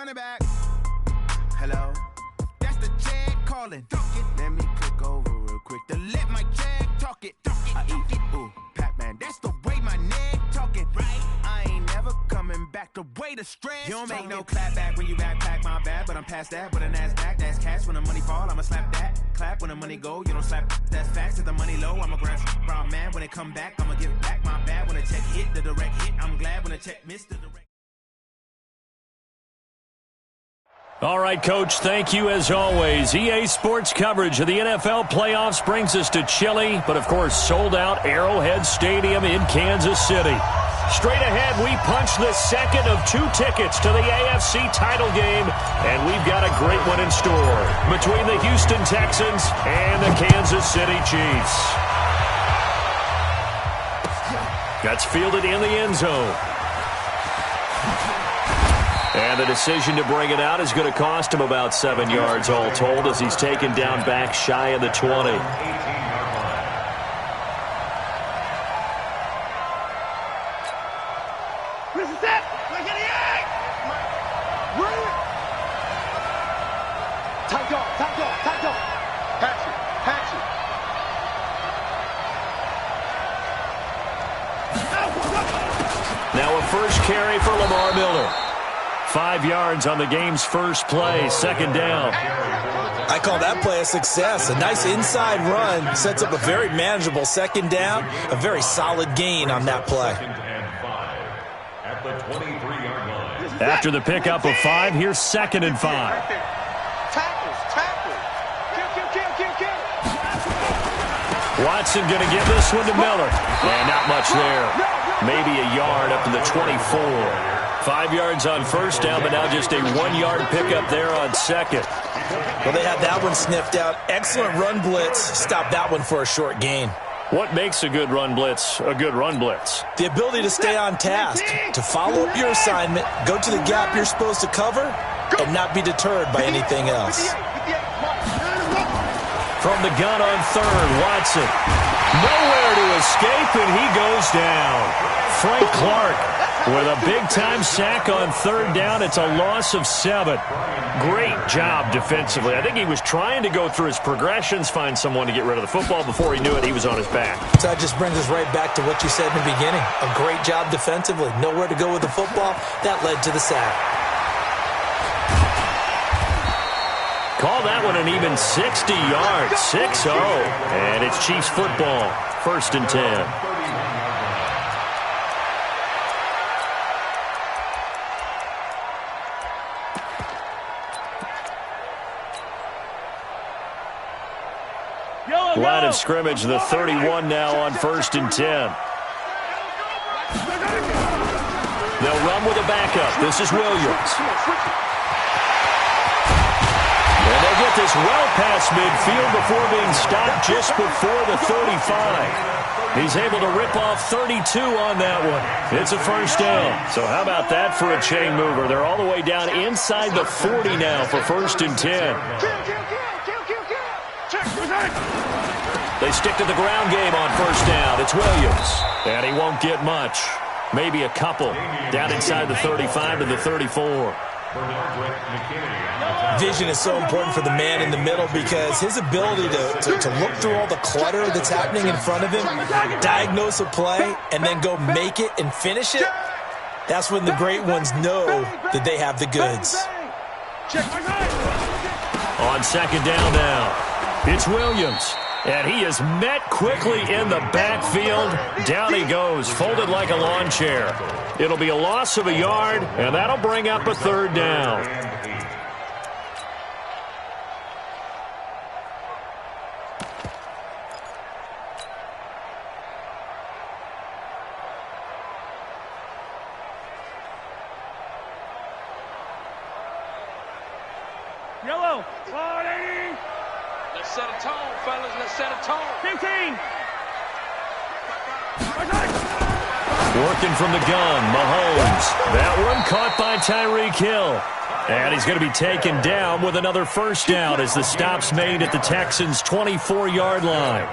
Run it back. Hello. That's the Jag calling. Let me click over real quick to let my Jag talk it. I eat, ooh, Pac-Man. That's the way my neck talking. Right. I ain't never coming back the way the stress. You don't make no clap back when you backpack, my bad. But I'm past that. But a NASDAQ, that's cash. When the money fall, I'ma slap that. Clap when the money go, you don't slap. That's facts. If the money low, I'ma grab brown man. When it come back, I'ma give back my bad. When the check hit, the direct hit. I'm glad when the check missed the direct. All right, Coach, thank you as always. EA Sports coverage of the NFL playoffs brings us to chilly, but of course sold-out Arrowhead Stadium in Kansas City. Straight ahead, we punch the second of 2 tickets to the AFC title game, and we've got a great one in store between the Houston Texans and the Kansas City Chiefs. That's fielded in the end zone. And the decision to bring it out is going to cost him about 7 yards all told as he's taken down back shy of the 20. This is it! Look at the egg! Tight dog, tight dog, tight dog. Patch it, patch it. Now a first carry for Lamar Miller. 5 yards on the game's first play, second down. I call that play a success. A nice inside run sets up a very manageable second down, a very solid gain on that play. After the pickup of 5, here's 2nd and 5. Tackles, tackles. Kill. Watson going to give this one to Miller. And not much there. Maybe a yard up to the 24. 5 yards on first down, but now just a 1-yard pickup there on second. Well, they had that one sniffed out. Excellent run blitz. Stop that one for a short gain. What makes a good run blitz a good run blitz? The ability to stay on task, to follow up your assignment, go to the gap you're supposed to cover, and not be deterred by anything else. From the gun on third, Watson. Nowhere to escape, and he goes down. Frank Clark with a big-time sack on third down. It's a loss of 7. Great job defensively. I think he was trying to go through his progressions, find someone to get rid of the football. Before he knew it, he was on his back. So that just brings us right back to what you said in the beginning. A great job defensively. Nowhere to go with the football. That led to the sack. Call that one an even 60 yards. 6-0. And it's Chiefs football. 1st and 10. Line of scrimmage, the 31 now on 1st and 10. They'll run with a backup. This is Williams. And they'll get this well past midfield before being stopped just before the 35. He's able to rip off 32 on that one. It's a first down. So how about that for a chain mover? They're all the way down inside the 40 now for 1st and 10. They stick to the ground game on first down. It's Williams. And he won't get much. Maybe a couple. Down inside the 35 to the 34. Vision is so important for the man in the middle because his ability to look through all the clutter that's happening in front of him, diagnose a play, and then go make it and finish it, that's when the great ones know that they have the goods. On second down now, it's Williams. And he is met quickly in the backfield. Down he goes, folded like a lawn chair. It'll be a loss of a yard, and that'll bring up a 3rd down. Yellow, 180. Let's set a tone, fellas. Let's set a tone. 15. Working from the gun, Mahomes. That one caught by Tyreek Hill. And he's going to be taken down with another first down as the stop's made at the Texans' 24-yard line.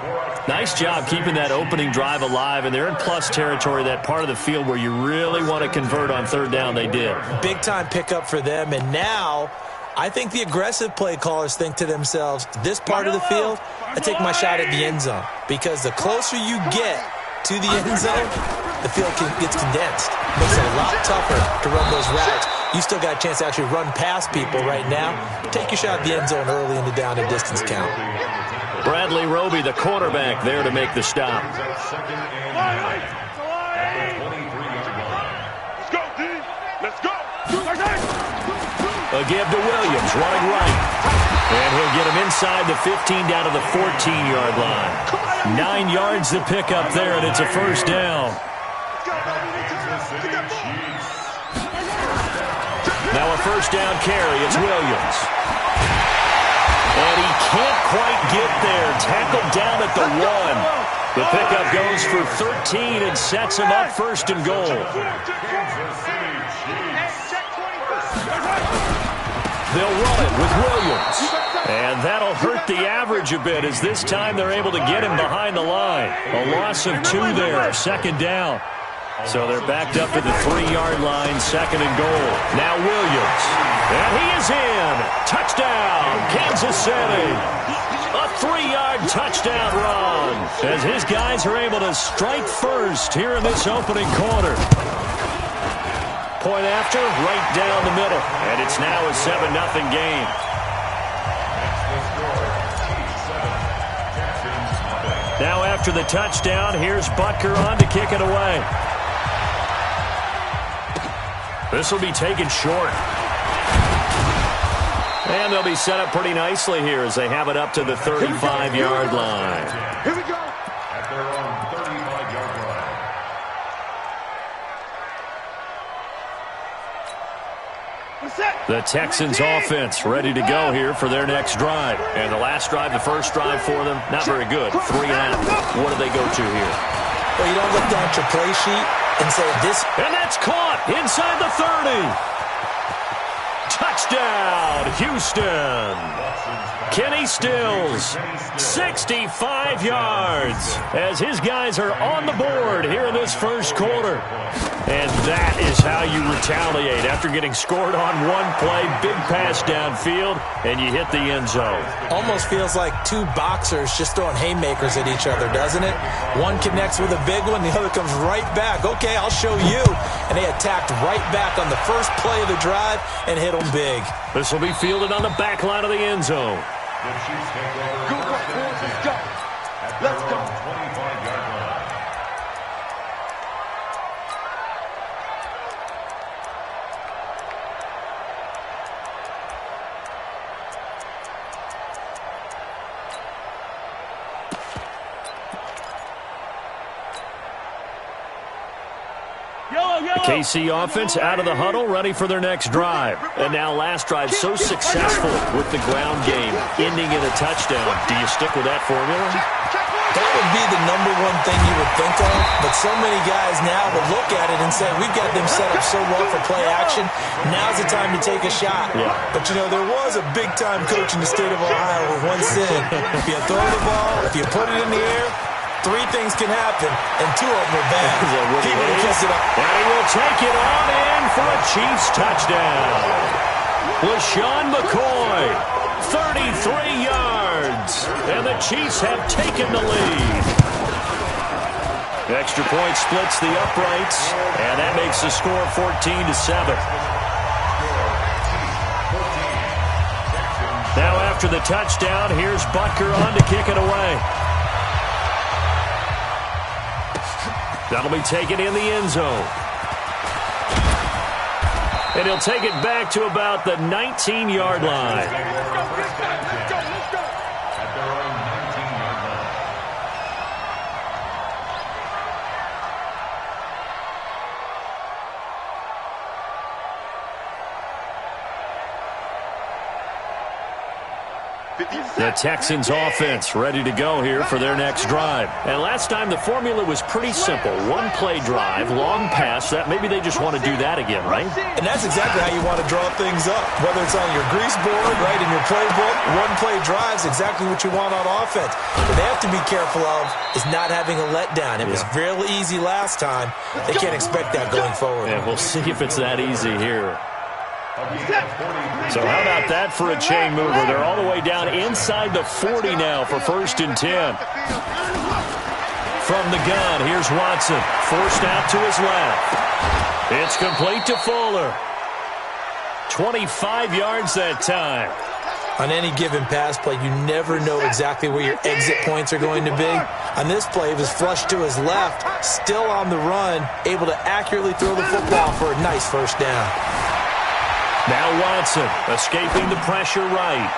Nice job keeping that opening drive alive, and they're in plus territory, that part of the field where you really want to convert on third down. They did. Big-time pickup for them, and now I think the aggressive play callers think to themselves, this part of the field, I take my shot at the end zone, because the closer you get to the end zone, the field gets condensed. Makes it a lot tougher to run those routes. You still got a chance to actually run past people right now. Take your shot at the end zone early in the down and distance count. Bradley Roby, the quarterback, there to make the stop. Let's go, D. Let's go. A give to Williams, running right. And he'll get him inside the 15 down to the 14-yard line. 9 yards to pick up there, and it's a first down. Now a first down carry. It's Williams. And he can't quite get there. Tackled down at the 1. The pickup goes for 13 and sets him up first and goal. They'll run it with Williams. And that'll hurt the average a bit, as this time they're able to get him behind the line. A loss of 2 there, second down. So they're backed up to the 3-yard line, second and goal. Now Williams. And he is in. Touchdown, Kansas City. A 3-yard touchdown run, as his guys are able to strike first here in this opening quarter. Point after, right down the middle. And it's now a 7-0 game. Now after the touchdown, here's Butker on to kick it away. This will be taken short. And they'll be set up pretty nicely here as they have it up to the 35-yard line. Here we go. At their own 35-yard line. The Texans offense ready to go here for their next drive. And the last drive, the first drive for them, not very good. 3 out. What do they go to here? Well, you don't look down at your play sheet and say this. And that's caught inside the 30. Touchdown, Houston. Kenny Stills, 65 yards, as his guys are on the board here in this first quarter. And that is how you retaliate after getting scored on one play, big pass downfield, and you hit the end zone. Almost feels like 2 boxers just throwing haymakers at each other, doesn't it? One connects with a big one, the other comes right back. Okay, I'll show you. And they attacked right back on the first play of the drive and hit them big. This will be fielded on the back line of the end zone. The Chiefs take over. Go, let's go. Let's go. 25-yard line. The KC offense out of the huddle, ready for their next drive. And now last drive so successful with the ground game, ending in a touchdown. Do you stick with that formula? That would be the number one thing you would think of, but so many guys now will look at it and say, we've got them set up so well for play action, now's the time to take a shot. Yeah. But, you know, there was a big-time coach in the state of Ohio who once said, if you throw the ball, if you put it in the air, 3 things can happen, and 2 of them are bad. He would have kissed it up. And he will take it on in for a Chiefs touchdown. LaShawn McCoy, 33 yards, and the Chiefs have taken the lead. Extra point splits the uprights, and that makes the score 14-7. Now after the touchdown, here's Butker on to kick it away. That'll be taken in the end zone. And he'll take it back to about the 19-yard line. At their own 19-yard line. 50 The Texans offense ready to go here for their next drive. And last time the formula was pretty simple. One play drive, long pass. That maybe they just want to do that again, right? And that's exactly how you want to draw things up. Whether it's on your grease board, right, in your playbook, one play drive is exactly what you want on offense. What they have to be careful of is not having a letdown. It was real easy last time. They can't expect that going forward. Yeah, we'll see if it's that easy here. So how about that for a chain mover? They're all the way down inside the 40 now for 1st and 10. From the gun, here's Watson. Forced out to his left. It's complete to Fuller. 25 yards that time. On any given pass play, you never know exactly where your exit points are going to be. On this play, it was flushed to his left, still on the run, able to accurately throw the football for a nice first down. Now Watson escaping the pressure right.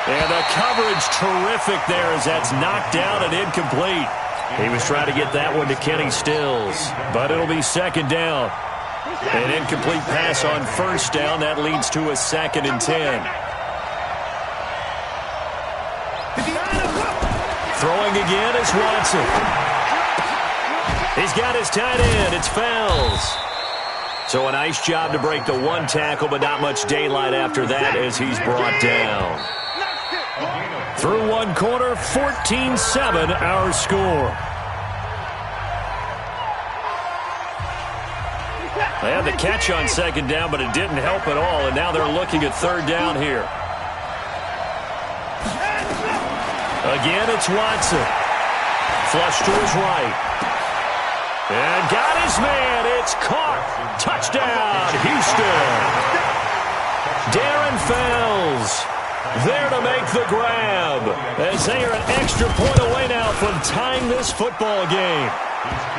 And the coverage terrific there as that's knocked down and incomplete. He was trying to get that one to Kenny Stills, but it'll be 2nd down. An incomplete pass on 1st down. That leads to a 2nd and 10. Throwing again is Watson. He's got his tight end. It's Fells. So a nice job to break the one tackle, but not much daylight after that as he's brought down. Through one quarter, 14-7 our score. They had the catch on 2nd down, but it didn't help at all, and now they're looking at 3rd down here. Again, it's Watson. Flush to his right. And got his man. It's caught. Touchdown, Houston. Darren Fells there to make the grab as they are an extra point away now from tying this football game.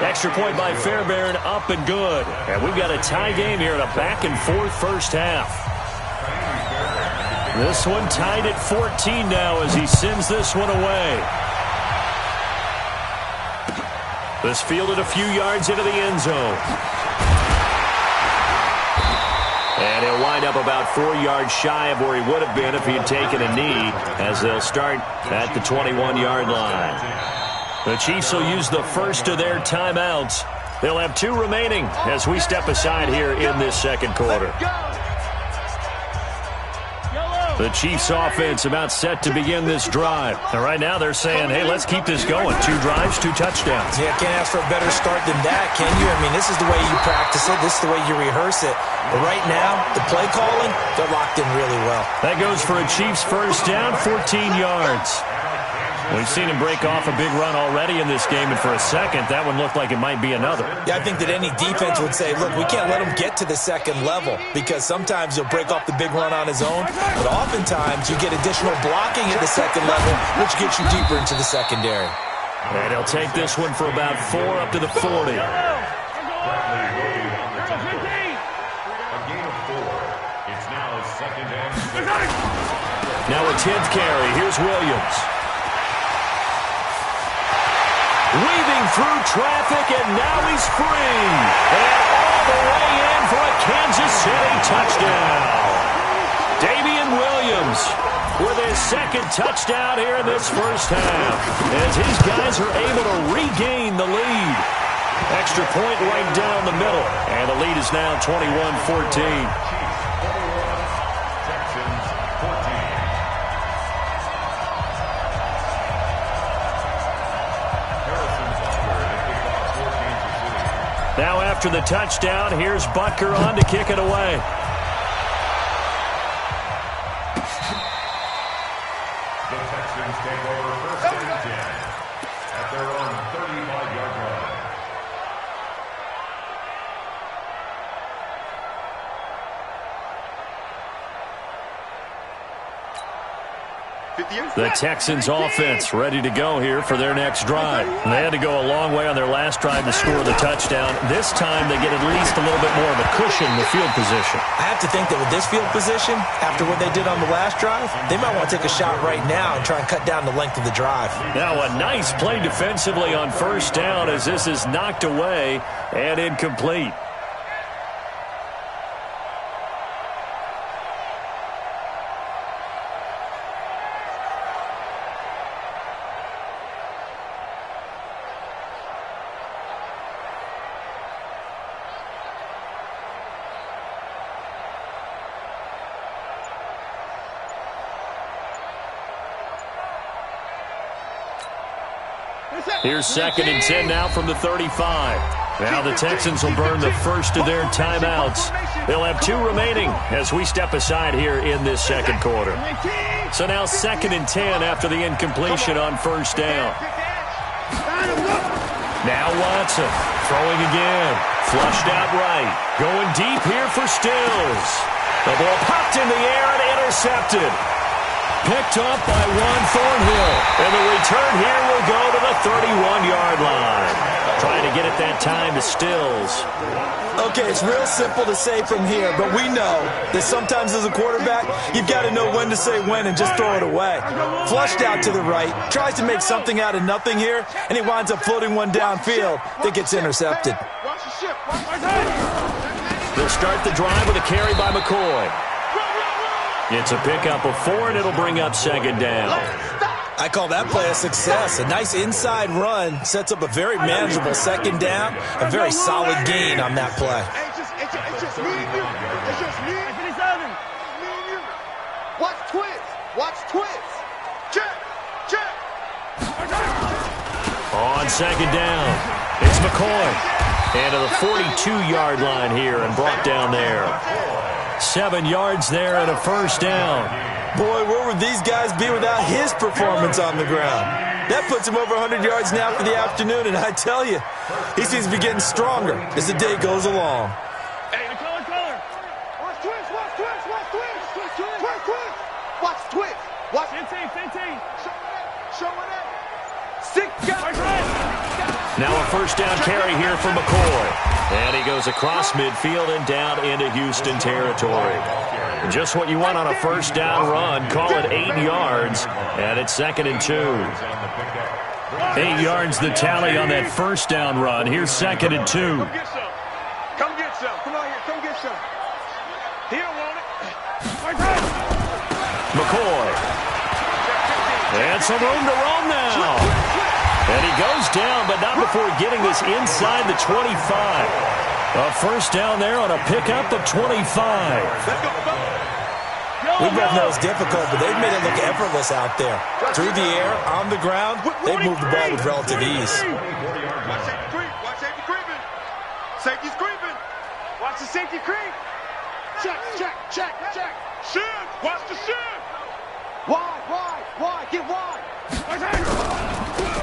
Extra point by Fairbairn, up and good. And we've got a tie game here in a back-and-forth first half. This one tied at 14 now as he sends this one away. This fielded a few yards into the end zone. And he'll wind up about 4 yards shy of where he would have been if he had taken a knee, as they'll start at the 21-yard line. The Chiefs will use the first of their timeouts. They'll have 2 remaining as we step aside here in this 2nd quarter. The Chiefs offense about set to begin this drive. And right now they're saying, hey, let's keep this going. 2 drives, 2 touchdowns. Yeah, can't ask for a better start than that, can you? I mean, this is the way you practice it. This is the way you rehearse it. But right now, the play calling, they're locked in really well. That goes for a Chiefs first down, 14 yards. We've seen him break off a big run already in this game, and for a second, that one looked like it might be another. Yeah, I think that any defense would say, look, we can't let him get to the 2nd level, because sometimes he'll break off the big run on his own, but oftentimes you get additional blocking at the 2nd level, which gets you deeper into the secondary. And he'll take this one for about 4 up to the 40. Now a 10th carry. Here's Williams. Weaving through traffic, and now he's free. And all the way in for a Kansas City touchdown. Damian Williams with his 2nd touchdown here in this first half, as his guys are able to regain the lead. Extra point right down the middle, and the lead is now 21-14. Now after the touchdown, here's Butker on to kick it away. The Texans take over 1st and 10 at their own 35-yard line. The Texans offense ready to go here for their next drive. They had to go a long way on their last drive to score the touchdown. This time they get at least a little bit more of a cushion in the field position. I have to think that with this field position, after what they did on the last drive, they might want to take a shot right now and try and cut down the length of the drive. Now a nice play defensively on 1st down as this is knocked away and incomplete. Here's 2nd and 10 now from the 35. Now the Texans will burn the first of their timeouts. They'll have 2 remaining as we step aside here in this second quarter. So now 2nd and 10 after the incompletion on first down. Now Watson throwing again. Flushed out right. Going deep here for Stills. The ball popped in the air and intercepted. Picked up by Juan Thornhill. And the return here will go to the 31-yard line. Trying to get it that time to Stills. Okay, it's real simple to say from here, but we know that sometimes as a quarterback, you've got to know when to say when and just throw it away. Flushed out to the right, tries to make something out of nothing here, and he winds up floating one downfield that gets intercepted. They'll start the drive with a carry by McCoy. It's a pickup of 4, and it'll bring up 2nd down. I call that play a success. A nice inside run sets up a very manageable 2nd down. A very solid gain on that play. It's just me and you. It's just me. Me and you. Watch twins. Watch twins. Check. Check. On 2nd down, it's McCoy. And to the 42-yard line here and brought down there. 7 yards there and a first down. Boy, where would these guys be without his performance on the ground? That puts him over 100 yards now for the afternoon, and I tell you, he seems to be getting stronger as the day goes along. Hey, the color. Watch twins. Watch twins. Watch twins. Twins. Watch twins. Watch 15. Show it up. 6 guys. Now a first down carry here for McCoy. And he goes across midfield and down into Houston territory. Just what you want on a first down run. Call it 8 yards. And it's 2nd and 2. 8 yards the tally on that first down run. Here's 2nd and 2. Come get some. Come on here. Come get some. He don't want it. McCoy. And some room to roam now. And he goes down, but not before getting this inside the 25. A first down there on a pickup of 25. We both know it's difficult, but they've made it look effortless out there. Through the air, on the ground, they've moved the ball with relative ease. Watch safety creeping. Safety's creeping. Watch the safety creep. Check. Shoot. Watch the shoot. Wide. Get wide.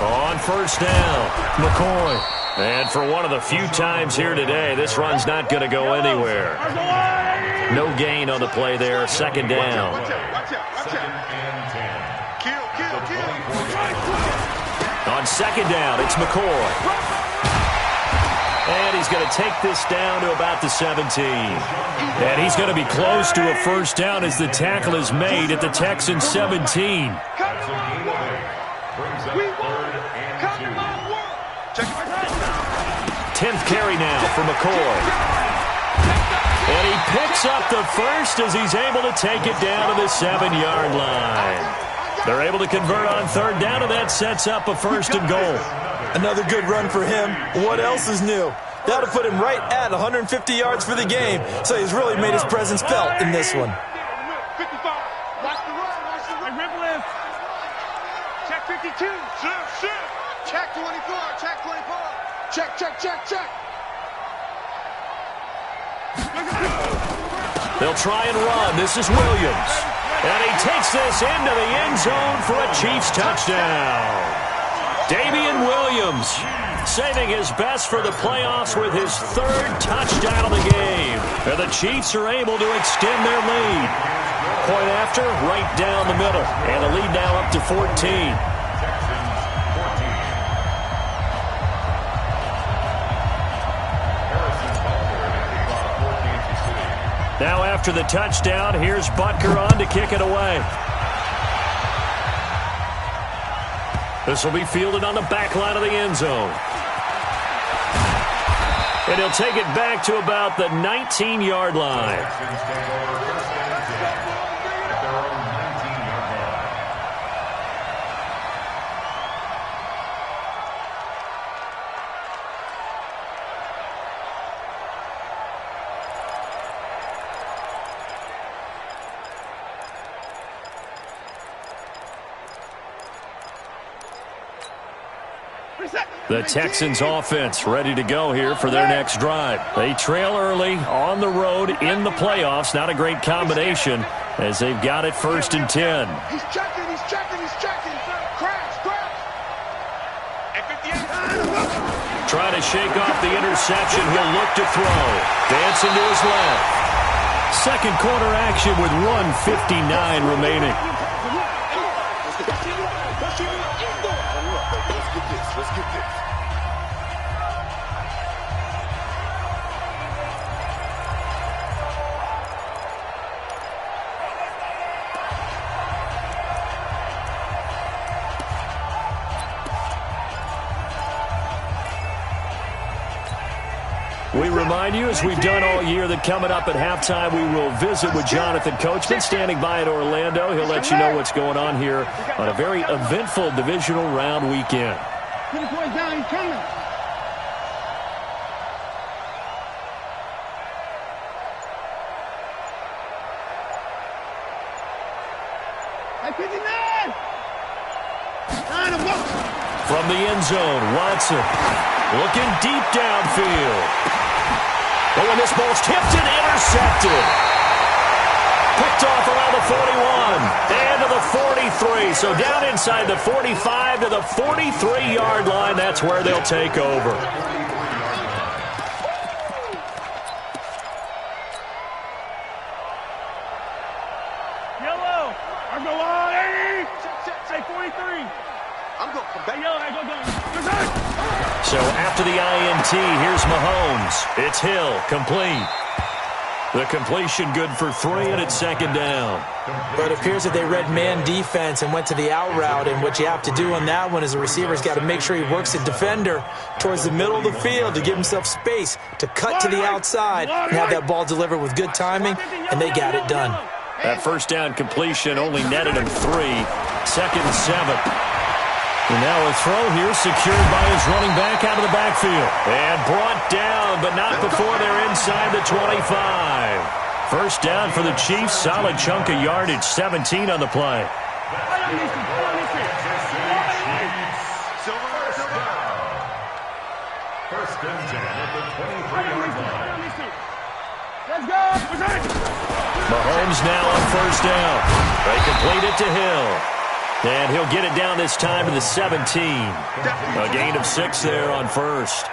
On first down, McCoy. And for one of the few times here today, this run's not going to go anywhere. No gain on the play there, 2nd down. Watch out. Kill. On 2nd down, it's McCoy. And he's going to take this down to about the 17. And he's going to be close to a first down as the tackle is made at the Texans' 17. 10th carry now for McCoy. And he picks up the first as he's able to take it down to the 7-yard line. They're able to convert on 3rd down, and that sets up a 1st and goal. Another good run for him. What else is new? That'll put him right at 150 yards for the game, so he's really made his presence felt in this one. 55. Watch the run. Rip lift. Check 52. Shoot. Check 24. Check 24. Check. They'll try and run. This is Williams. And he takes this into the end zone for a Chiefs touchdown. Damian Williams saving his best for the playoffs with his 3rd touchdown of the game. And the Chiefs are able to extend their lead. Point after, right down the middle. And the lead now up to 14. Now after the touchdown, here's Butker on to kick it away. This will be fielded on the back line of the end zone. And he'll take it back to about the 19-yard line. The Texans offense ready to go here for their next drive. They trail early on the road in the playoffs. Not a great combination as they've got it 1st and 10. He's checking. Crash. Trying to shake off the interception. He'll look to throw. Dancing to his left. Second quarter action with 1:59 remaining. Let's get this. We remind you, as we've done all year, that coming up at halftime, we will visit with Jonathan Coachman standing by in Orlando. He'll let you know what's going on here on a very eventful divisional round weekend. Put his boys down, he's coming. Hey, 59! From the end zone, Watson looking deep downfield. But when this ball's tipped and intercepted. Picked off around the 41 and to the 43. So down inside the 45 to the 43-yard line. That's where they'll take over. Yellow. I'm going on, 80. Say 43. I'm going from back. Yellow, go. So after the INT, here's Mahomes. It's Hill, complete. The completion good for 3, and it's 2nd down. But it appears that they read man defense and went to the out route, and what you have to do on that one is the receiver's got to make sure he works the defender towards the middle of the field to give himself space to cut to the outside and have that ball delivered with good timing, and they got it done. That first down completion only netted him 3. 2nd and 7. And now a throw here secured by his running back out of the backfield. And brought down, but not before they're inside the 25. First down for the Chiefs. Solid chunk of yardage. 17 on the play. First and 10 at the 23-yard line. Let's go. Mahomes now on first down. They complete it to Hill. And he'll get it down this time to the 17. A gain of 6 there on first.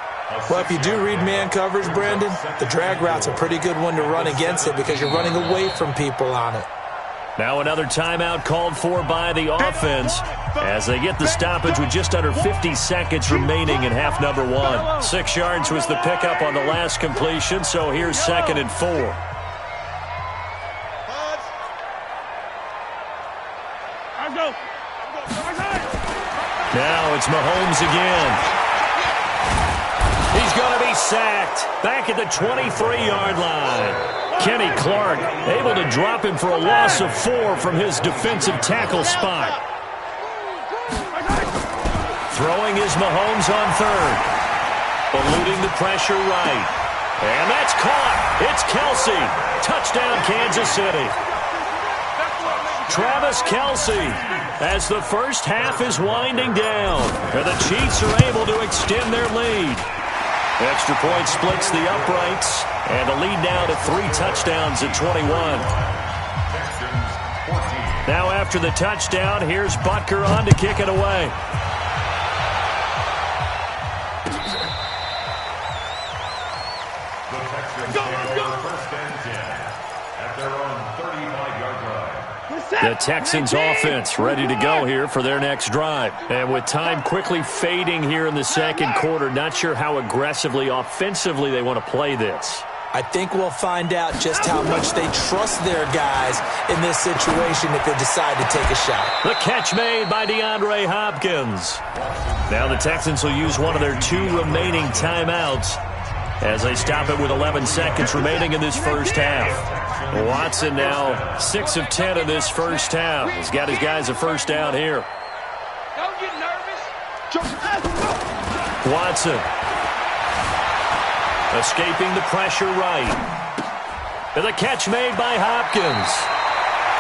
Well, if you do read man coverage, Brandon, the drag route's a pretty good one to run against it because you're running away from people on it. Now another timeout called for by the offense as they get the stoppage with just under 50 seconds remaining in half number 1. 6 yards was the pickup on the last completion, so here's 2nd and 4. Now it's Mahomes again. He's going to be sacked back at the 23-yard line. Kenny Clark able to drop him for a loss of 4 from his defensive tackle spot. Throwing is Mahomes on 3rd. Eluding the pressure right. And that's caught. It's Kelsey. Touchdown, Kansas City. Travis Kelsey, as the first half is winding down, and the Chiefs are able to extend their lead. Extra point splits the uprights, and a lead now to 3 touchdowns at 21. Now after the touchdown, here's Butker on to kick it away. The Texans take over first and 10 at their own 35-yard line. The Texans offense ready to go here for their next drive. And with time quickly fading here in the second quarter, not sure how aggressively, offensively they want to play this. I think we'll find out just how much they trust their guys in this situation if they decide to take a shot. The catch made by DeAndre Hopkins. Now the Texans will use one of their 2 remaining timeouts as they stop it with 11 seconds remaining in this first half. Watson now 6 of 10 in this first half. He's got his guys a first down here. Don't get nervous. Watson escaping the pressure right. And the catch made by Hopkins.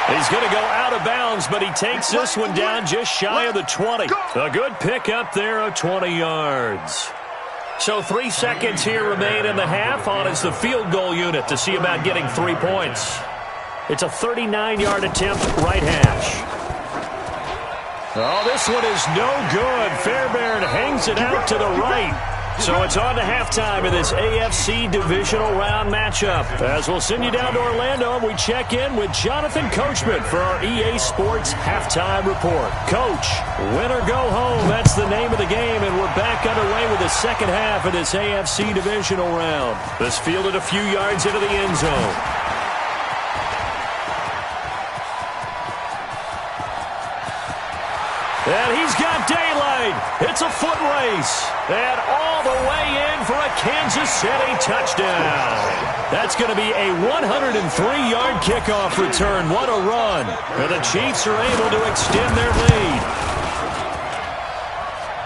He's going to go out of bounds, but he takes this one down just shy of the 20. A good pick up there of 20 yards. So 3 seconds here remain in the half on as the field goal unit to see about getting 3 points. It's a 39-yard attempt, right hash. Oh, this one is no good. Fairbairn hangs it out to the right. So it's on to halftime in this AFC divisional round matchup. As we'll send you down to Orlando, and we check in with Jonathan Coachman for our EA Sports Halftime Report. Coach, win or go home, that's the name of the game, and we're back underway with the second half of this AFC divisional round. This fielded a few yards into the end zone. And he's got daylight. It's a foot race. And all the way in for a Kansas City touchdown. That's going to be a 103-yard kickoff return. What a run. And the Chiefs are able to extend their lead.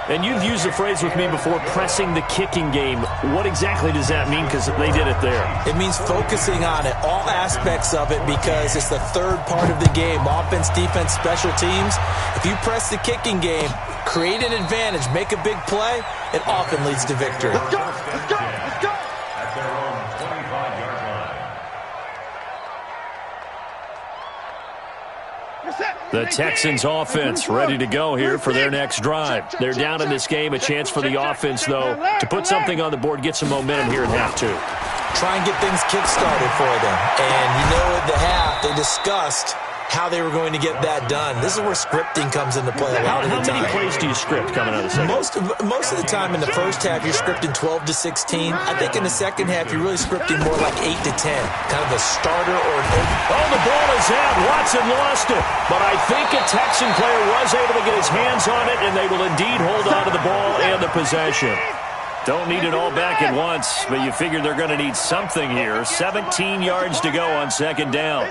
And you've used the phrase with me before, pressing the kicking game. What exactly does that mean? Because they did it there. It means focusing on it, all aspects of it, because it's the third part of the game. Offense, defense, special teams. If you press the kicking game, create an advantage, make a big play, it often leads to victory. Let's go! Let's go! Let's go! At their own 25-yard line. The Texans offense ready to go here for their next drive. They're down in this game. A chance for the offense, though, to put something on the board, get some momentum here in half two. Try and get things kick-started for them. And you know at the half, they discussed how they were going to get that done. This is where scripting comes into play a lot of the time. How many plays do you script coming out of the second? Most of the time in the first half, you're scripting 12 to 16. I think in the second half, you're really scripting more like 8 to 10. Kind of a starter or an open. Oh, the ball is out. Watson lost it. But I think a Texan player was able to get his hands on it, and they will indeed hold on to the ball and the possession. Don't need it all back at once, but you figure they're going to need something here. 17 yards to go on second down.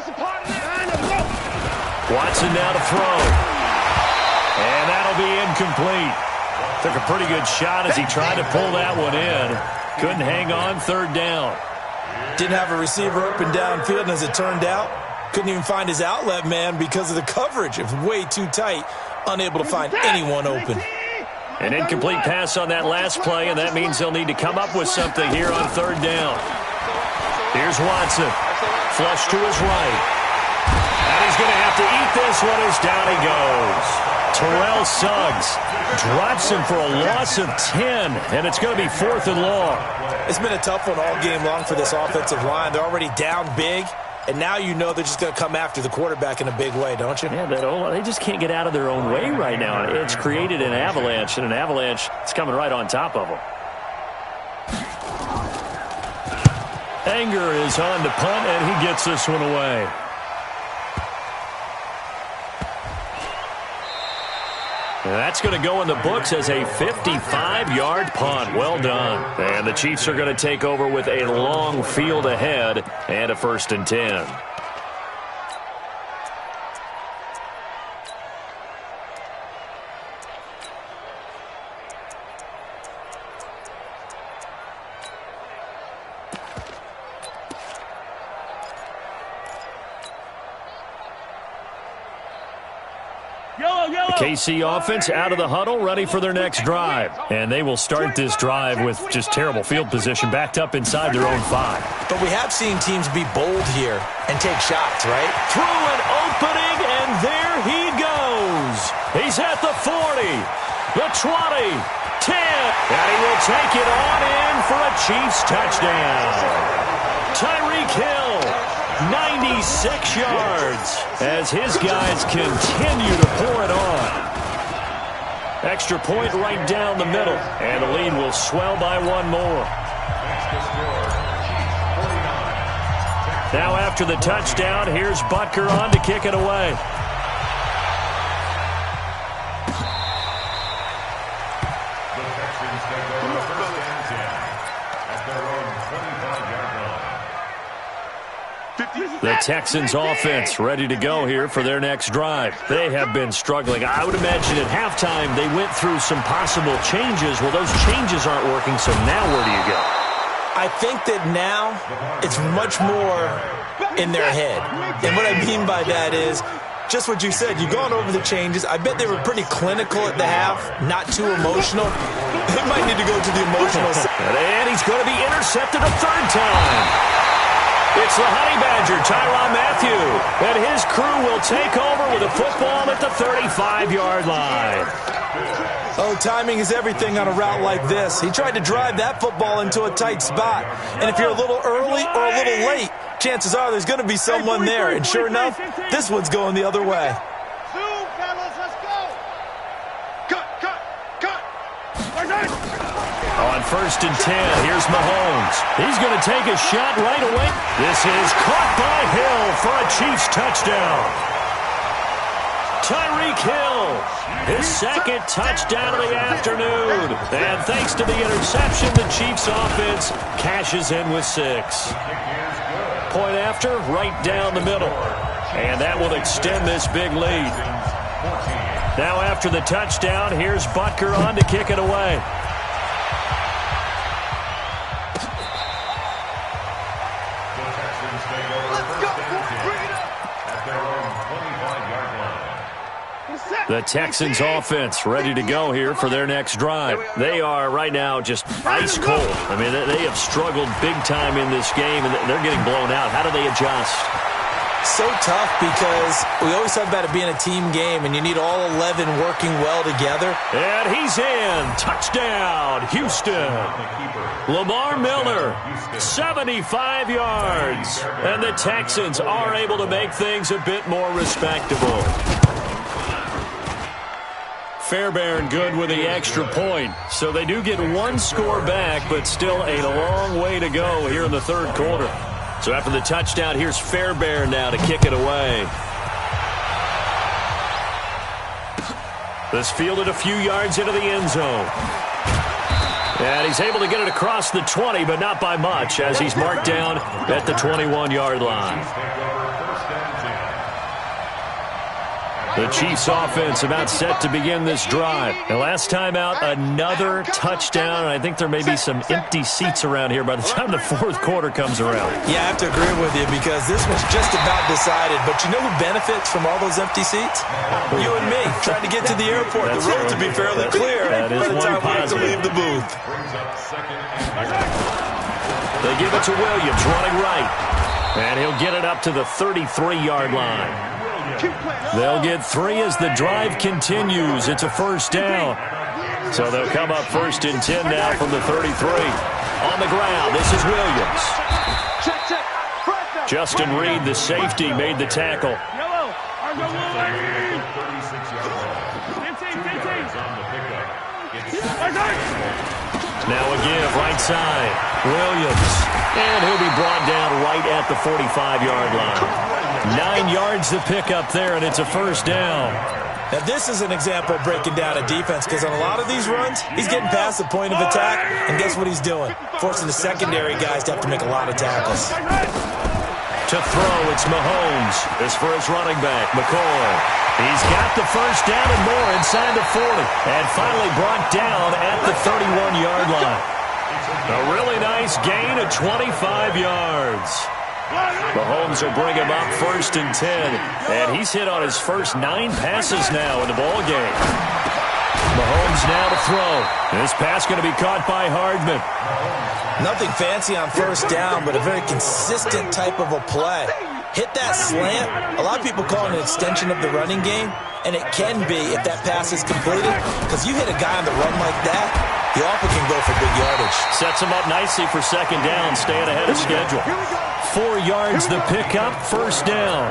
Watson now to throw. And that'll be incomplete. Took a pretty good shot as he tried to pull that one in. Couldn't hang on, third down. Didn't have a receiver open downfield, and as it turned out, couldn't even find his outlet man because of the coverage. It was way too tight, unable to find anyone open. An incomplete pass on that last play, and that means they'll need to come up with something here on third down. Here's Watson. Flush to his right. And he's going to have to eat this one as down he goes. Terrell Suggs drops him for a loss of 10, and it's going to be 4th and long. It's been a tough one all game long for this offensive line. They're already down big, and now you know they're just going to come after the quarterback in a big way, don't you? Yeah, they just can't get out of their own way right now. It's created an avalanche, and an avalanche is coming right on top of them. Anger is on to punt, and he gets this one away. And that's going to go in the books as a 55-yard punt. Well done. And the Chiefs are going to take over with a long field ahead and a 1st and 10. KC offense out of the huddle, ready for their next drive. And they will start this drive with just terrible field position, backed up inside their own 5. But we have seen teams be bold here and take shots, right? Through an opening, and there he goes. He's at the 40, the 20, 10, and he will take it on in for a Chiefs touchdown. Tyreek Hill, 96 yards as his guys continue to pour it on. Extra point right down the middle, and the lead will swell by one more. Now after the touchdown, here's Butker on to kick it away. The Texans take over 1st and 10 at their own 25-yard line. The Texans offense ready to go here for their next drive. They have been struggling. I would imagine at halftime they went through some possible changes. Well, those changes aren't working, so now where do you go? I I think that now it's much more in their head. And what I mean by that is just what you said. You've gone over the changes. I bet they were pretty clinical at the half, not too emotional. They might need to go to the emotional side. And he's going to be intercepted a third time. It's the Honey Badger, Tyrann Mathieu, and his crew will take over with a football at the 35-yard line. Oh, timing is everything on a route like this. He tried to drive that football into a tight spot. And if you're a little early or a little late, chances are there's going to be someone there. And sure enough, this one's going the other way. Zoom, fellas, let's go. Cut. On 1st and 10, here's Mahomes. He's going to take a shot right away. This is caught by Hill for a Chiefs touchdown. Tyreek Hill, his second touchdown of the afternoon. And thanks to the interception, the Chiefs offense cashes in with 6. Point after, right down the middle. And that will extend this big lead. Now after the touchdown, here's Butker on to kick it away. The Texans offense ready to go here for their next drive. They are right now just ice cold. I mean, they have struggled big time in this game, and they're getting blown out. How do they adjust? So tough because we always talk about it being a team game, and you need all 11 working well together. And he's in. Touchdown, Houston. Lamar Miller, 75 yards. And the Texans are able to make things a bit more respectable. Fairbairn good with the extra point. So they do get one score back, but still a long way to go here in the third quarter. So after the touchdown, here's Fairbairn now to kick it away. This fielded a few yards into the end zone. And he's able to get it across the 20, but not by much, as he's marked down at the 21-yard line. The Chiefs offense about set to begin this drive. And last time out, another touchdown. And I think there may be some empty seats around here by the time the fourth quarter comes around. Yeah, I have to agree with you because this one's just about decided. But you know who benefits from all those empty seats? You and me, trying to get to the airport. The road to be fairly clear by the time we have to leave the booth. They give it to Williams, running right. And he'll get it up to the 33-yard line. They'll get 3 as the drive continues. It's a first down. So they'll come up 1st and 10 now from the 33. On the ground, this is Williams. Justin Reed, the safety, made the tackle. Now a give, right side. Williams. And he'll be brought down right at the 45-yard line. 9 yards to pick up there, and it's a first down. Now, this is an example of breaking down a defense because on a lot of these runs, he's getting past the point of attack, and guess what he's doing? Forcing the secondary guys to have to make a lot of tackles. To throw, it's Mahomes. This for his running back, McCoy. He's got the first down and more inside the 40, and finally brought down at the 31-yard line. A really nice gain of 25 yards. Mahomes will bring him up 1st and 10, and he's hit on his first 9 passes now in the ball game. Mahomes now to throw. This pass going to be caught by Hardman. Nothing fancy on first down, but a very consistent type of a play. Hit that slant. A lot of people call it an extension of the running game, and it can be if that pass is completed, because you hit a guy on the run like that, he often can go for big yardage. Sets him up nicely for second down, staying ahead of schedule. 4 yards the pickup, first down.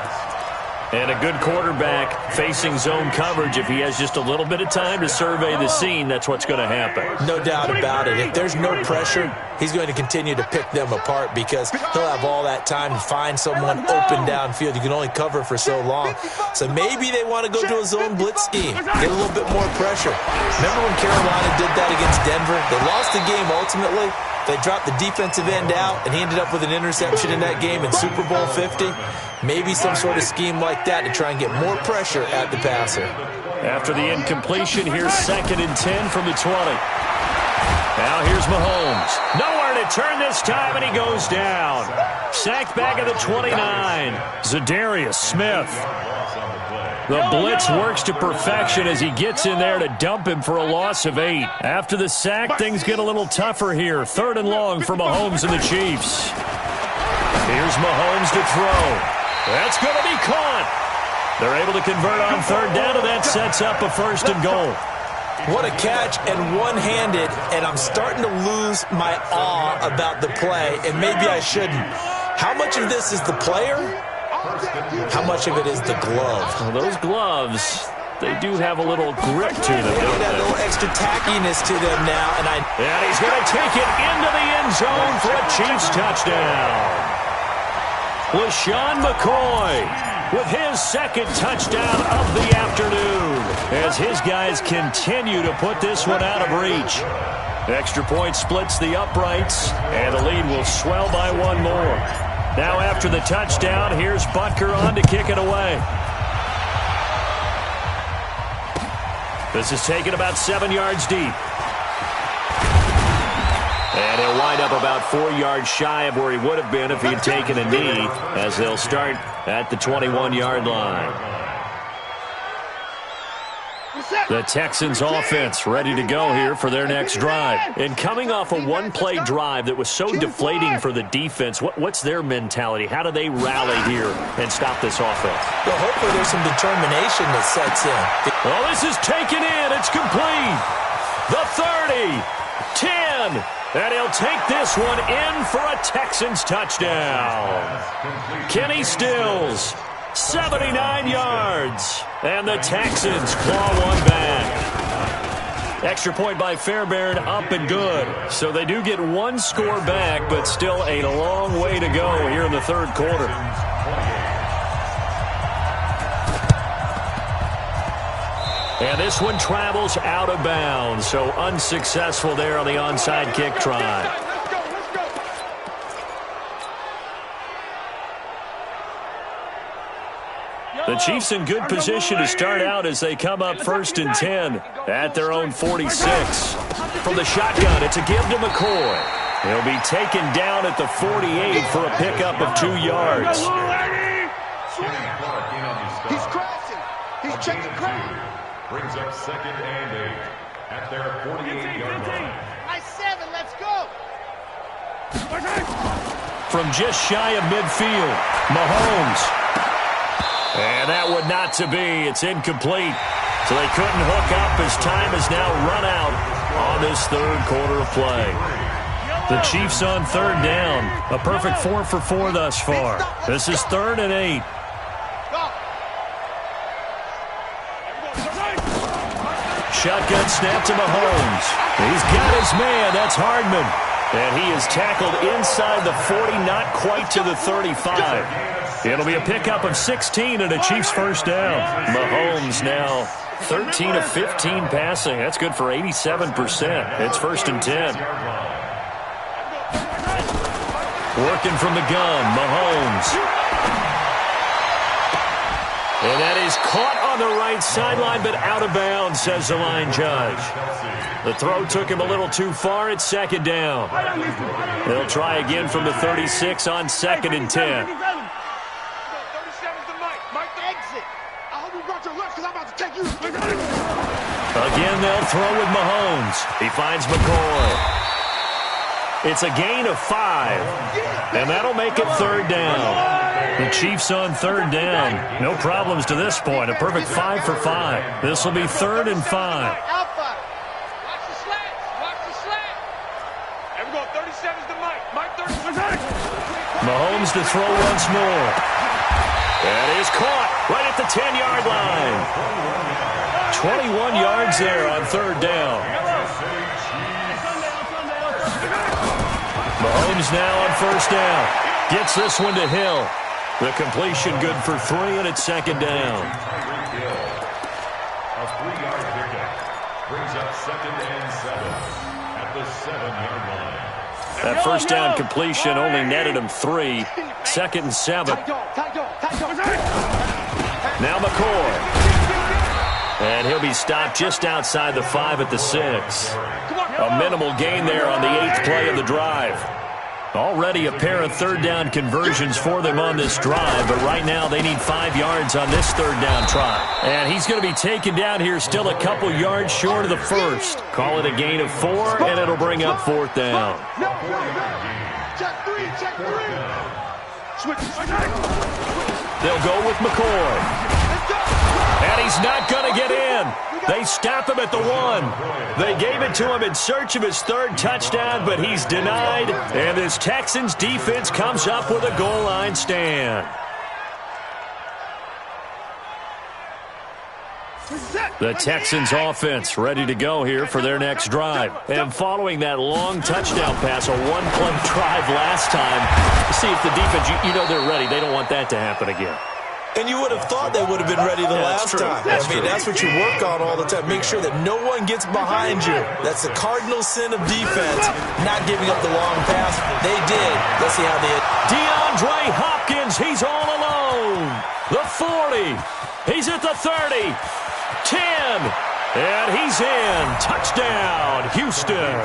And a good quarterback facing zone coverage. If he has just a little bit of time to survey the scene, that's what's going to happen. No doubt about it. If there's no pressure, he's going to continue to pick them apart because he'll have all that time to find someone open downfield. You can only cover for so long. So maybe they want to go to a zone blitz scheme, get a little bit more pressure. Remember when Carolina did that against Denver? They lost the game ultimately. They dropped the defensive end out, and he ended up with an interception in that game in Super Bowl 50. Maybe some sort of scheme like that to try and get more pressure at the passer. After the incompletion, here's 2nd and 10 from the 20. Now here's Mahomes. Nowhere to turn this time, and he goes down. Sacked back at the 29. Zadarius Smith. The blitz works to perfection as he gets in there to dump him for a loss of 8. After the sack, things get a little tougher here. 3rd and long for Mahomes and the Chiefs. Here's Mahomes to throw. That's going to be caught. They're able to convert on 3rd down, and that sets up a 1st and goal. What a catch, and one-handed, and I'm starting to lose my awe about the play, and maybe I shouldn't. How much of this is the player? How much of it is the glove? Well, those gloves, they do have a little grip to them. They got a little extra tackiness to them now, and he's going to take it into the end zone for a Chiefs touchdown. LaShawn McCoy with his 2nd touchdown of the afternoon as his guys continue to put this one out of reach. Extra point splits the uprights, and the lead will swell by 1 more. Now after the touchdown, here's Butker on to kick it away. This is taken about 7 yards deep. And he'll wind up about 4 yards shy of where he would have been if he had taken a knee, as they'll start at the 21-yard line. The Texans offense ready to go here for their next drive. And coming off a one-play drive that was so deflating for the defense, what's their mentality? How do they rally here and stop this offense? Well, hopefully there's some determination that sets in. Well, this is taken in. It's complete. The 30, 10, and he'll take this one in for a Texans touchdown. Kenny Stills, 79 yards, and the Texans claw one back. Extra point by Fairbairn, up and good. So they do get 1 score back, but still a long way to go here in the 3rd quarter. And this one travels out of bounds, so unsuccessful there on the onside kick try. The Chiefs in good position to start out as they come up 1st and 10 at their own 46. From the shotgun, it's a give to McCoy. He'll be taken down at the 48 for a pickup of 2 yards. He's crashing. He's checking crowd. Brings up 2nd and 8 at their 48-yard line. Nice 7, let's go. From just shy of midfield, Mahomes. And that would not to be. It's incomplete. So they couldn't hook up as time has now run out on this 3rd quarter of play. The Chiefs on 3rd down. A perfect 4 for 4 thus far. This is 3rd and 8. Shotgun snap to Mahomes. He's got his man. That's Hardman. And he is tackled inside the 40, not quite to the 35. It'll be a pickup of 16 and a Chiefs 1st down. Mahomes now 13 of 15 passing. That's good for 87%. It's 1st and 10. Working from the gun, Mahomes. And that is caught on the right sideline, but out of bounds, says the line judge. The throw took him a little too far. It's 2nd down. They'll try again from the 36 on 2nd and 10. Again, they'll throw with Mahomes. He finds McCoy. It's a gain of 5, and that'll make it 3rd down. The Chiefs on 3rd down. No problems to this point. A perfect 5 for 5. This will be 3rd and 5. Watch the slats. Watch the slat. There we go. 37's the Mike. Mike 37. Mahomes to throw once more. That is caught right at the 10-yard line. 21 yards there on 3rd down. Mahomes now on 1st down. Gets this one to Hill. The completion good for 3, and it's 2nd down. A 3-yard pickup brings up 2nd and 7 at the 7-yard line. That 1st down completion only netted him 3. 2nd and 7. Now McCoy. And he'll be stopped just outside the 5 at the 6. A minimal gain there on the 8th play of the drive. Already a pair of third-down conversions for them on this drive, but right now they need 5 yards on this third-down try. And he's going to be taken down here still a couple yards short of the first. Call it a gain of 4, and it'll bring up 4th down. Check 3, check 3. They'll go with McCoy. And he's not going to get in. They stop him at the 1. They gave it to him in search of his 3rd touchdown, but he's denied. And this Texans defense comes up with a goal line stand. The Texans offense ready to go here for their next drive. And following that long touchdown pass, a one-play drive last time, see if the defense, you know they're ready. They don't want that to happen again. And you would have thought they would have been ready the last time. That's what you work on all the time. Make sure that no one gets behind you. That's the cardinal sin of defense, not giving up the long pass. They did. Let's see how they hit. DeAndre Hopkins, he's all alone. The 40. He's at the 30. 10. And he's in. Touchdown, Houston.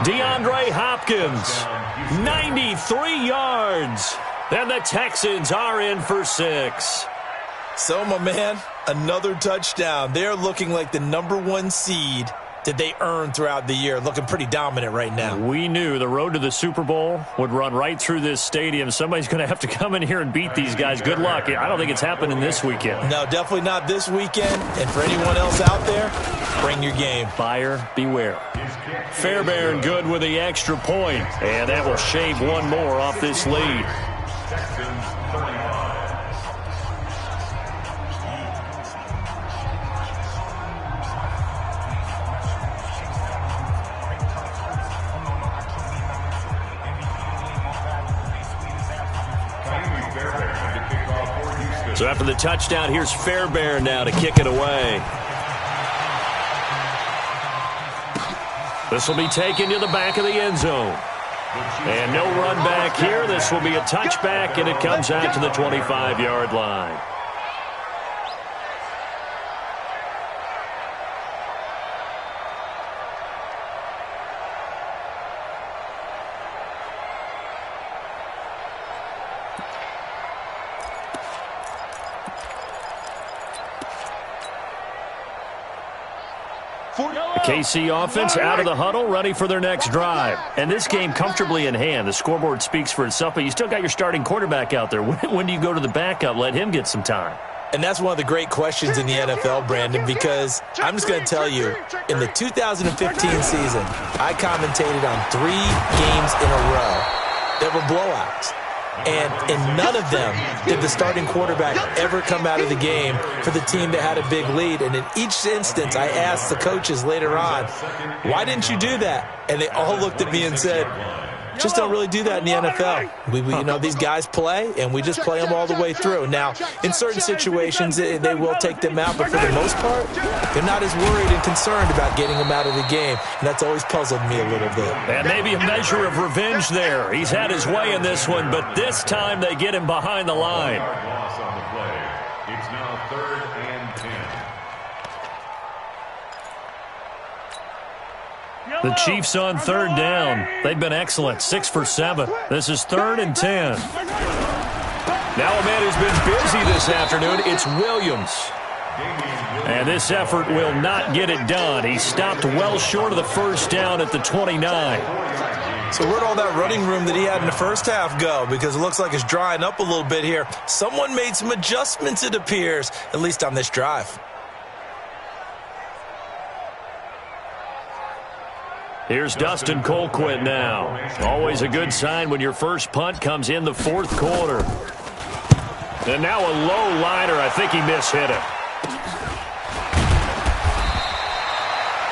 DeAndre Hopkins, 93 yards. And the Texans are in for 6. So, my man, another touchdown. They're looking like the #1 seed that they earned throughout the year. Looking pretty dominant right now. We knew the road to the Super Bowl would run right through this stadium. Somebody's going to have to come in here and beat these guys. Good luck. I don't think it's happening this weekend. No, definitely not this weekend. And for anyone else out there, bring your game. Buyer beware. Fairbairn good with the extra point. And that will shave one more off this lead. Texans 35. So after the touchdown, here's Fairbairn now to kick it away. This will be taken to the back of the end zone. And no run back here. This will be a touchback, and it comes out to the 25-yard line. The KC offense out of the huddle, ready for their next drive. And this game comfortably in hand. The scoreboard speaks for itself, but you still got your starting quarterback out there. When do you go to the backup? Let him get some time. And that's one of the great questions in the NFL, Brandon, because I'm just going to tell you, in the 2015 season, I commentated on 3 games in a row that were blowouts. And in none of them did the starting quarterback ever come out of the game for the team that had a big lead. And in each instance, I asked the coaches later on, why didn't you do that? And they all looked at me and said, just don't really do that in the NFL. You know, these guys play, and we just play them all the way through. Now, in certain situations, they will take them out, but for the most part, they're not as worried and concerned about getting them out of the game, and that's always puzzled me a little bit. And maybe a measure of revenge there. He's had his way in this one, but this time they get him behind the line. Loss on the play. It's now 3rd and 10. The Chiefs on 3rd down. They've been excellent. 6 for 7. This is 3rd and 10. Now a man who's been busy this afternoon, it's Williams. And this effort will not get it done. He stopped well short of the first down at the 29. So where'd all that running room that he had in the first half go? Because it looks like it's drying up a little bit here. Someone made some adjustments, it appears, at least on this drive. Here's Dustin Colquitt now. Always a good sign when your first punt comes in the 4th quarter. And now a low liner. I think he mishit it.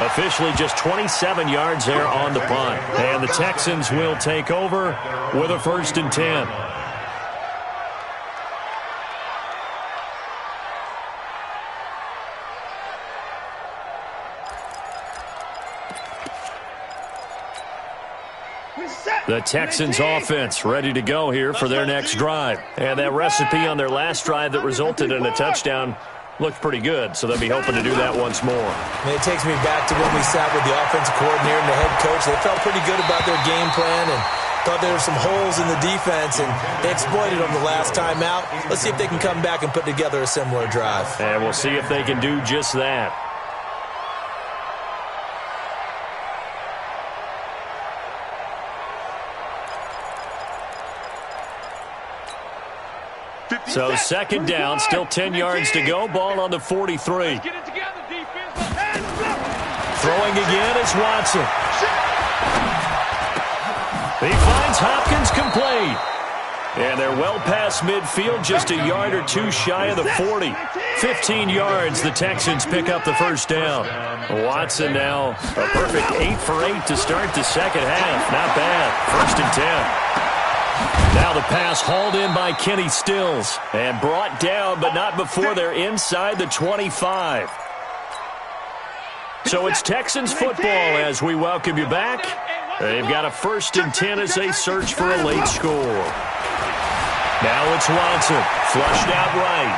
Officially just 27 yards there on the punt. And the Texans will take over with a 1st and 10. The Texans offense ready to go here for their next drive. And that recipe on their last drive that resulted in a touchdown looked pretty good, so they'll be hoping to do that once more. And it takes me back to when we sat with the offensive coordinator and the head coach. They felt pretty good about their game plan and thought there were some holes in the defense, and they exploited them the last time out. Let's see if they can come back and put together a similar drive. And we'll see if they can do just that. So second down, still 10 yards to go. Ball on the 43. Throwing again is Watson. He finds Hopkins complete. And they're well past midfield, just a yard or two shy of the 40. 15 yards, the Texans pick up the first down. Watson now a perfect 8 for 8 to start the second half. Not bad. 1st and 10. Now the pass hauled in by Kenny Stills and brought down, but not before they're inside the 25. So it's Texans football as we welcome you back. They've got a 1st and 10 as they search for a late score. Now it's Watson, flushed out right.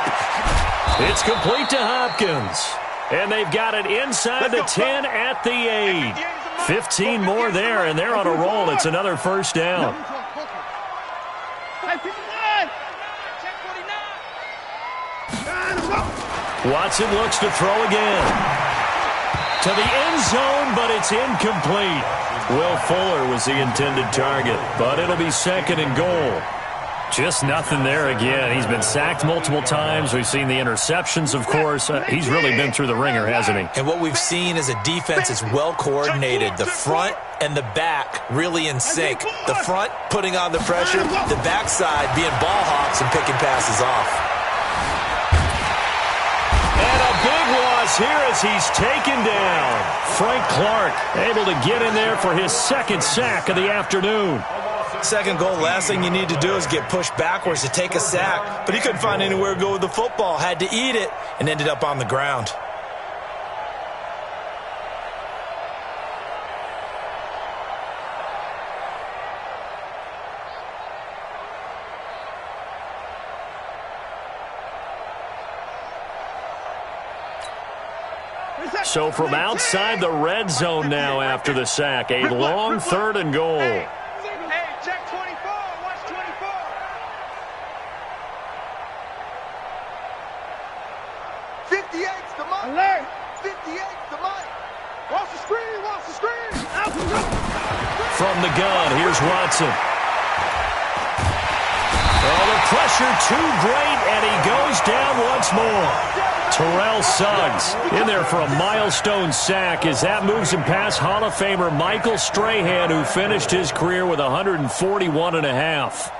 It's complete to Hopkins. And they've got it inside the 10 at the 8. 15 more there, and they're on a roll. It's another first down. Watson looks to throw again. To the end zone, but it's incomplete. Will Fuller was the intended target, but it'll be 2nd and goal. Just nothing there again. He's been sacked multiple times. We've seen the interceptions, of course. He's really been through the ringer, hasn't he? And what we've seen is a defense that's well coordinated. The front and the back really in sync. The front putting on the pressure, the backside being ball hawks and picking passes off. And a big loss here as he's taken down. Frank Clark able to get in there for his 2nd sack of the afternoon. 2nd goal, last thing you need to do is get pushed backwards to take a sack. But he couldn't find anywhere to go with the football. Had to eat it and ended up on the ground. So from outside the red zone now after the sack, a long 3rd and goal. Hey, check 24. Watch 24. 58's the money. Alert. 58's the money. Watch the screen. Watch the screen. From the gun, here's Watson. Oh, the pressure too great, and he goes down once more. Terrell Suggs in there for a milestone sack as that moves him past Hall of Famer Michael Strahan, who finished his career with 141.5.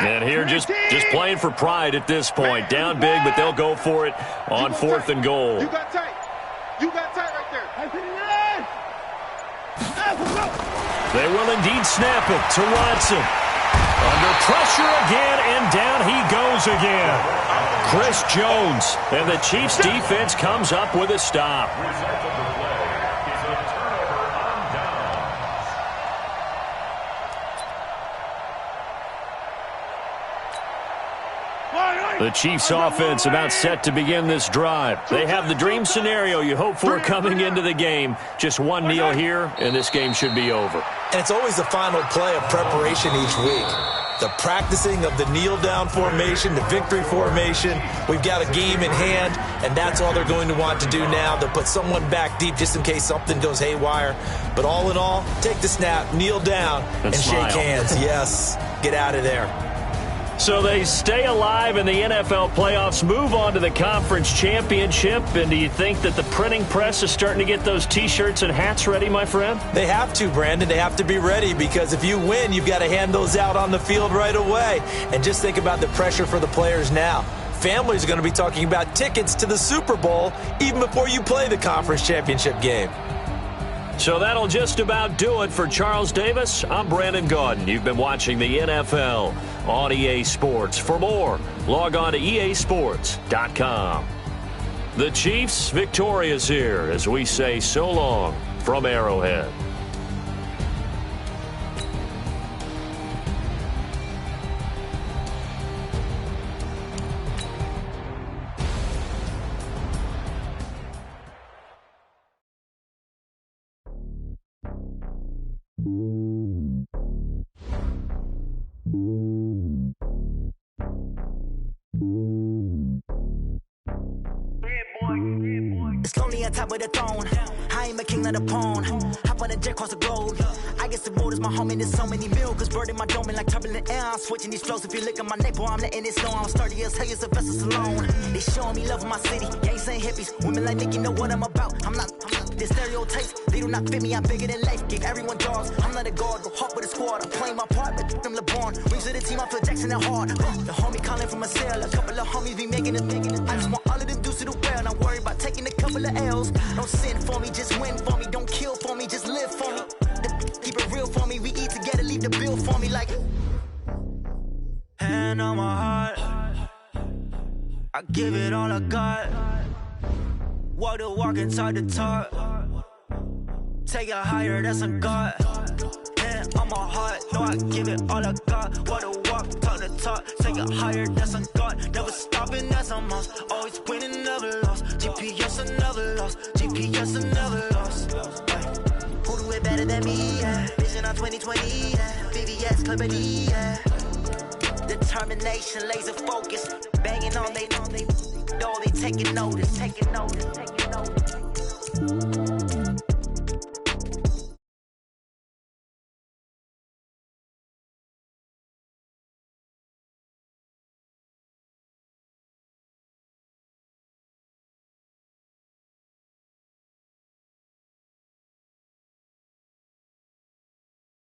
And here just playing for pride at this point. Down big, but they'll go for it on 4th and goal. You got tight. You got tight right there. They will indeed snap it to Watson. Under pressure again, and down he goes again. Chris Jones, and the Chiefs' defense comes up with a stop. The Chiefs' offense about set to begin this drive. They have the dream scenario you hope for coming into the game. Just one kneel here, and this game should be over. And it's always the final play of preparation each week. The practicing of the kneel-down formation, the victory formation. We've got a game in hand, and that's all they're going to want to do now. They'll put someone back deep just in case something goes haywire. But all in all, take the snap, kneel down, and shake hands. Yes, get out of there. So they stay alive in the NFL playoffs, move on to the conference championship. And do you think that the printing press is starting to get those T-shirts and hats ready, my friend? They have to, Brandon. They have to be ready because if you win, you've got to hand those out on the field right away. And just think about the pressure for the players now. Families are going to be talking about tickets to the Super Bowl even before you play the conference championship game. So that'll just about do it for Charles Davis. I'm Brandon Gaudin. You've been watching the NFL on EA Sports. For more, log on to easports.com. The Chiefs victorious here as we say so long from Arrowhead. It's lonely on top of the throne. I ain't a king of the pawn. Hop on a jet across the globe. I guess the road is my home and there's so many milk. Bird in my dome and like turbulent air. I'm switching these flows. If you look at my neck, boy, I'm letting it snow. I'm sturdy as hell, it's a vessel alone. They showing me love in my city. Gangs ain't hippies. Women like Nicky know what I'm about. I'm not the stereotypes. They do not fit me. I'm bigger than life. Give everyone dogs. I'm not a guard. Go hard with a squad. I'm playing my part, but them LeBron. Rings of the team, I feel Jackson and hard. The homie calling from a cell. A couple of homies be making it. I just want all of them dudes to do well. Not worry about taking a couple of L's. Don't sin for me, just win for me. Don't kill for me, just live for me. Keep it real for me. We eat together, leave the bill for me like. Hand on my heart, I give it all I got. Walk the walk and talk the talk. Take it higher, that's a God. Hand on my heart, no, I give it all I got. Walk the walk, talk the talk. Take it higher, that's a God. Never stopping, that's a must. Always winning, never lost. GPS, I never lost. GPS, I never lost. Who do it better than me? Yeah. Vision on 2020. Yeah. VVS, Clippity. Yeah. Determination, laser focus. Banging on they know they taking notice. Taking notice.